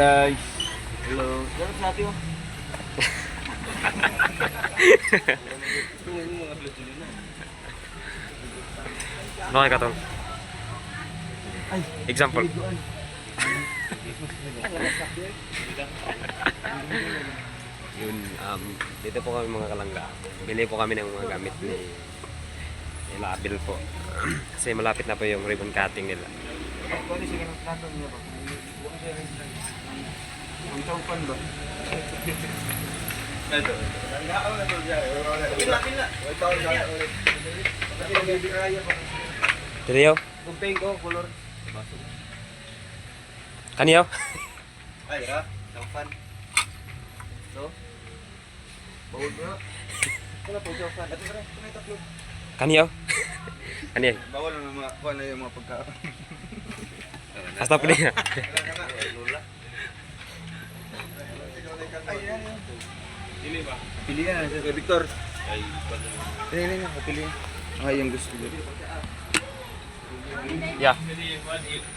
guys. Hello. Dapat sa atin oh. Okay ka tong. Example. Yun, dito po kami mga kalangga. Bili po kami ng mga gamit ni Abil po. Kasi malapit na po yung ribbon cutting nila. Tiriyo? Kaniyo? Ay, ha? Sampan. So? Bawal mo na. Wala po, sampan. Ito na, may tatlo. Kaniyo? Kaniyo? Bawal na mga, kuha na yung mga pagkaon. Hasta puli na. Pili ba? Pilihan na siya. Victor. Pili na, pilihan. Ay, yung gusto ko. Ya.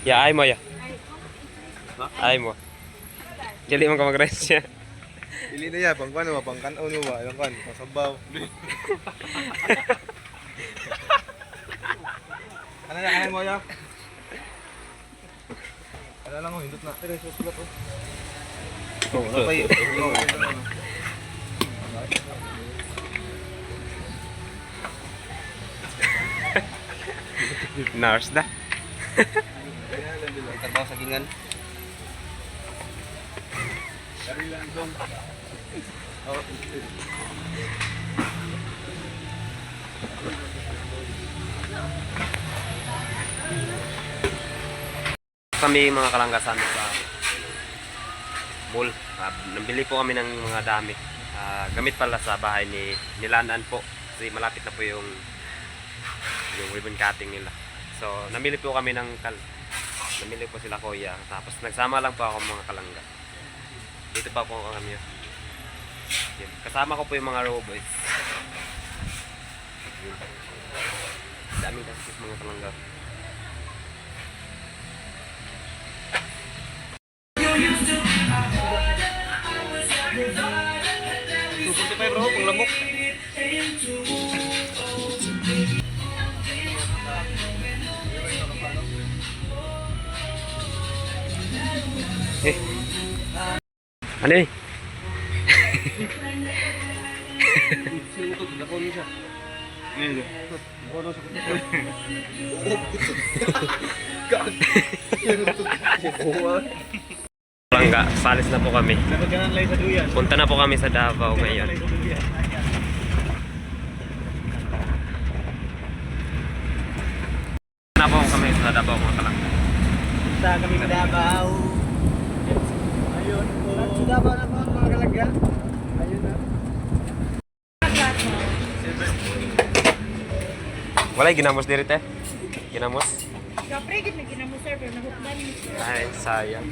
Ya, ay mo ya. Ay mo. Jali mo ka mag-rest siya. Pili na yan, pang kano ba? Pang kanaw nyo ba? Ilang kan? Masabaw. Ano na, kanan mo ya? Ano lang mo, hindot na. Pero, susulat oh. Oo, napay. Nurse dah. Trabaho sa gingan. Dari lang dong. Oh. Kami mga kalanggasan sa mall. Nabili po kami ng mga damit. Gamit pala sa bahay ni Nilandaan po. Kasi malapit na po yung ribbon cutting nila. So, namili po kami namili po sila kuya. Tapos nagsama lang po ako mga kalangga. Dito pa po kami. Yan. Kasama ko po yung mga roboys. Daming dapat mga kalangga. Susunod tayo bro, panglamok. Ano eh? Kalangga, salis na po kami. Punta na po kami sa Davao ngayon. Na po kami sa Davao mga kalangga. Punta kami sa Davao. Ayun po. Sa Davao na po mga kalangga. Ayun na. Walay ginamos diri te. Ginamos. Kapre gid na ginamo sir pero nahukdan ni sir. Ay, sayang.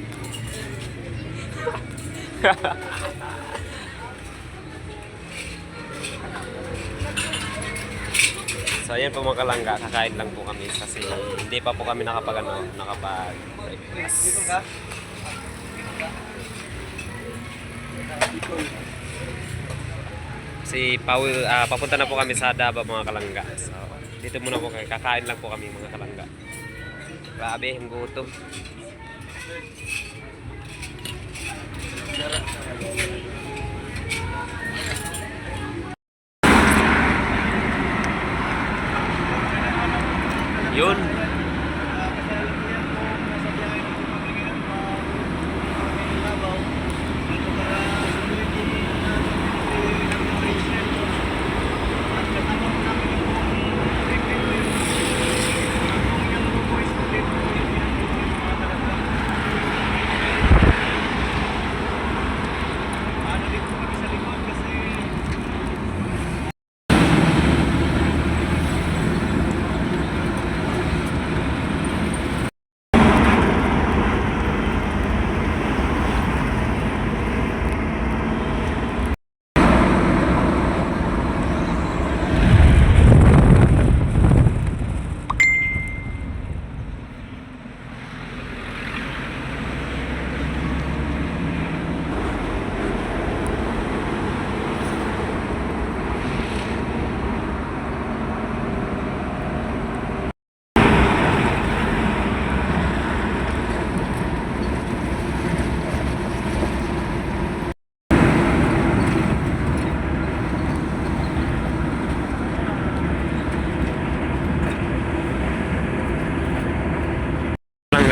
So ayan po mga kalangga, kakain lang po kami kasi hindi pa po kami nakapag-breakfast. Kasi papunta na po kami sa Davao mga kalangga. So dito muna po kakain lang po kami mga kalangga. Grabe, ang gutom. Yun.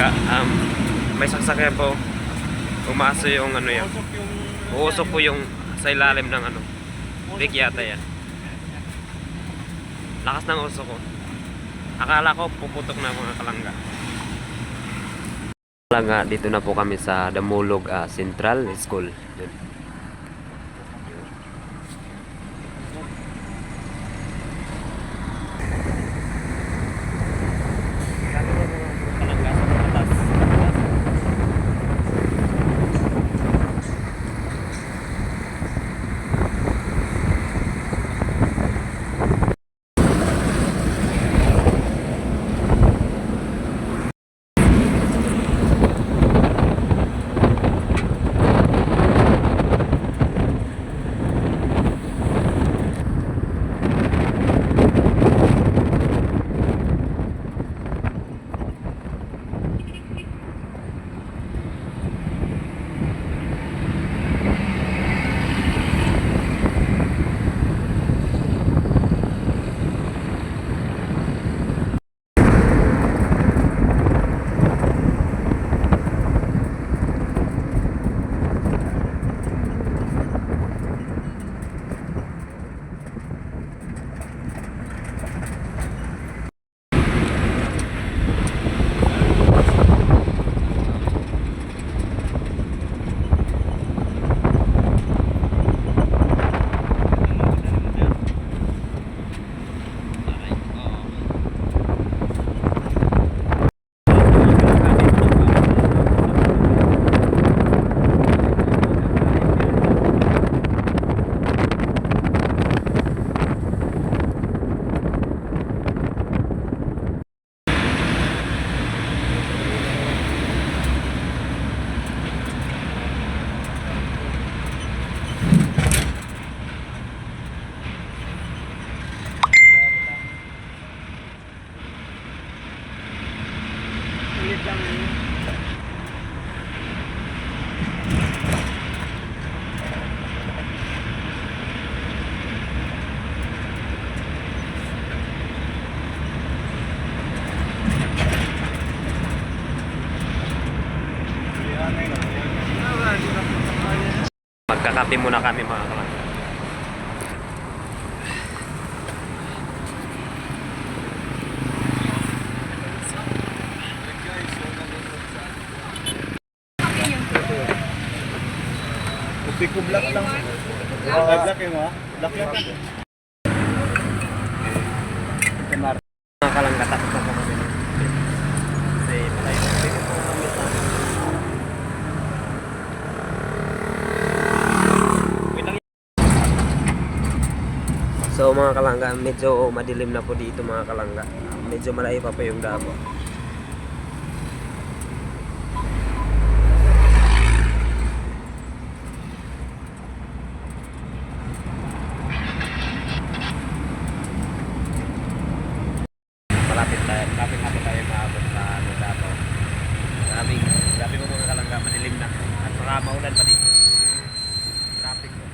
kalangga, may sasakyan po. Umaso yung ano yan. Usok yung... Uusok po yung sa ilalim ng ano. Big yata yan. Lakas ng usok ko. Akala ko puputok na mga kalangga. Kalangga, dito na po kami sa Damulog Central School. Yun. Kalangga sa atas. Ulit lang yun. Magkakape muna kami mga kalangga. Pick ko black lang. Black yun ha? Black lang. Mga kalangga, tapos na po kami. Kasi malayo na dito po kami sa... Wait lang. So mga kalangga, medyo madilim na po dito mga kalangga. Medyo malayo pa po yung damo. Malapit tayo maabot sa ano dato. Grabe po mga kalangga, madilim na. At saka maulan pa dito. Traffic po.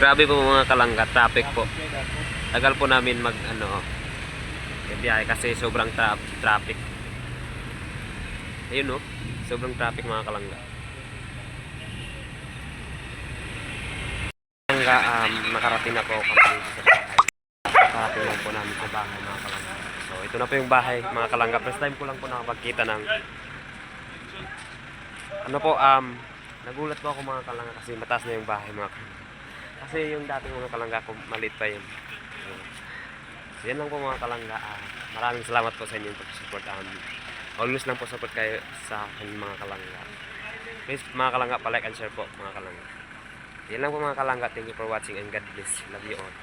Grabe po mga kalangga, traffic po. Tagal po namin mag biyahe kasi sobrang traffic. Ayun no, sobrang traffic mga kalangga. Kalangga, nakarating na po kami sa bahay. Nakarating lang po namin sa bahay mga kalangga. So ito na po yung bahay mga kalangga. First time ko lang po nakapagkita ng nagulat po ako mga kalangga kasi mataas na yung bahay mga kalangga. Kasi yung dating mga kalangga ko, maliit pa yun. So, yan lang po mga kalangga. Maraming salamat po sa inyo yung pag-support. Always lang po support kayo sa akin mga kalangga. Please mga kalangga, pa-like and share po mga kalangga. Yan lang po mga kalangga. Thank you for watching and God bless. Love you all.